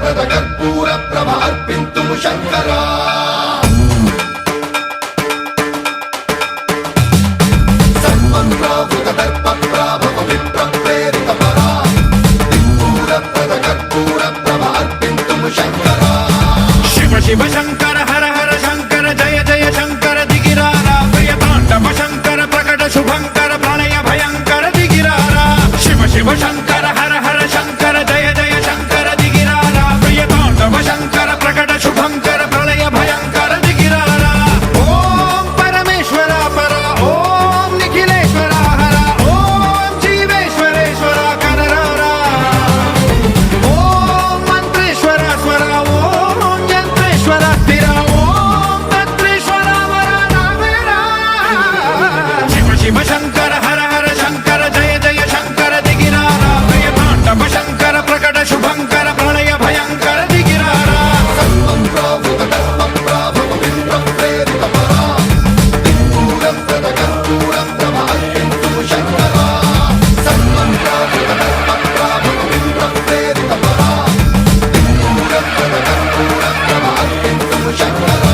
శూరప్రద కర్పూర ప్రభ అర్పింతుము శంకరా సన్మంత్రావృత దర్ప ప్రాభవ విప్ర ప్రేరిత పరా దిక్పూరప్రద కర్పూర ప్రభ అర్పింతుము శంకరా శివ శివ శంకర హర హర శంకర జయ జయ శంకర దిగిరారా ప్రియ తాండవ శంకర ప్రకట శుభంకర ప్రళయ భయంకర దిగిరారా శివ శివ శంకర హర హర శంకర జయ జయ శంకర దిగిరారా ప్రియ తాండవ శంకర ప్రకట శుభంకర ప్రళయ భయంకర దిగిరారా ఓం పరమేశ్వర పర ఓం నిఖిలేశ్వర హర ఓం జీవేశ్వరేశ్వర కనరారా ఓం మంత్రేశ్వర స్వర ఓం యంత్రేశ్వర స్థిర ఓం తంత్రేశ్వర వర నావేరా శివ శివ శంకర హర హర శంకర జయ జయ శంకర దిగిరారా ప్రియ తాండవ శంకర ప్రకట శుభంకర ప్రళయ భయంకర దిగిరారా సన్మంత్రావృత దర్ప ప్రాభవ విప్ర ప్రేరిత పరా దిక్పూరప్రద కర్పూర ప్రభ అర్పింతుము శంకరా సన్మంత్రావృత దర్ప ప్రాభవ విప్ర ప్రేరిత పరా దిక్పూరప్రద కర్పూర ప్రభ అర్పింతుము శంకరా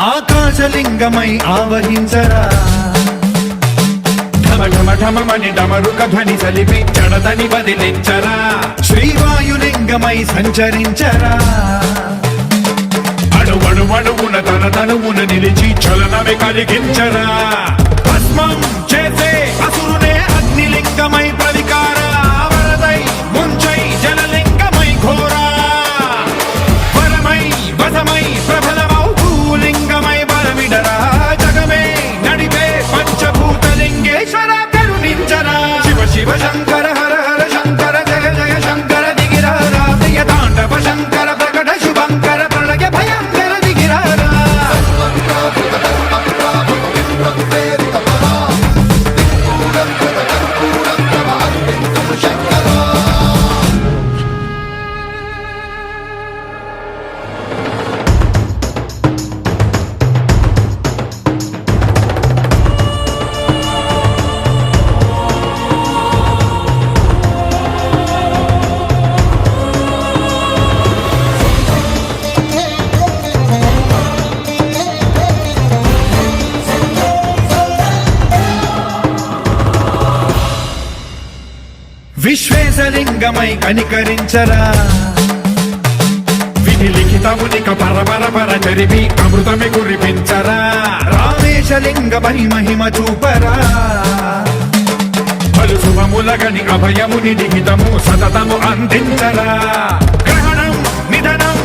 ఆకాశలింగమై ఆవహించరా ఢమ ఢమ ఢమమని డమరుక ధ్వని సలిపి జడదని వదిలించరా శ్రీవాయులింగమై సంచరించరా అణువణువున తన తనువున నిలిచి చలనమే కలిగించరా భస్మం చేసే అసురునే అగ్నిలింగమై ప్రవికారా వరదై ముంచై జలలింగమై ఘోరా వరమై వసమై ప్రబలమౌ భూలింగమై బలమిడరా జగమే నడిపే పంచభూతలింగేశ్వర కరుణించరా శివ శివ శంకర హర హర శంకర జయ జయ శంకర దిగిరారా ప్రియ తాండవ శంకర ప్రకట శుభంకర ప్రళయ భయంకర దిగిరారా సన్మంత్రావృత దర్ప ప్రాభవ విప్ర ప్రేరిత పరా దిక్పూరప్రద కర్పూర ప్రభ అర్పింతుము శంకరా విశ్వేశలింగమై కనికరించరా విధి లిఖితమునిక పరపర పర చరిపి అమృతమి కురిపించరా రామేశలింగమై మహిమ చూపరా పలు శుభములగని అభయముని లిఖితము సతతము అందించరా గ్రహణం నిధనం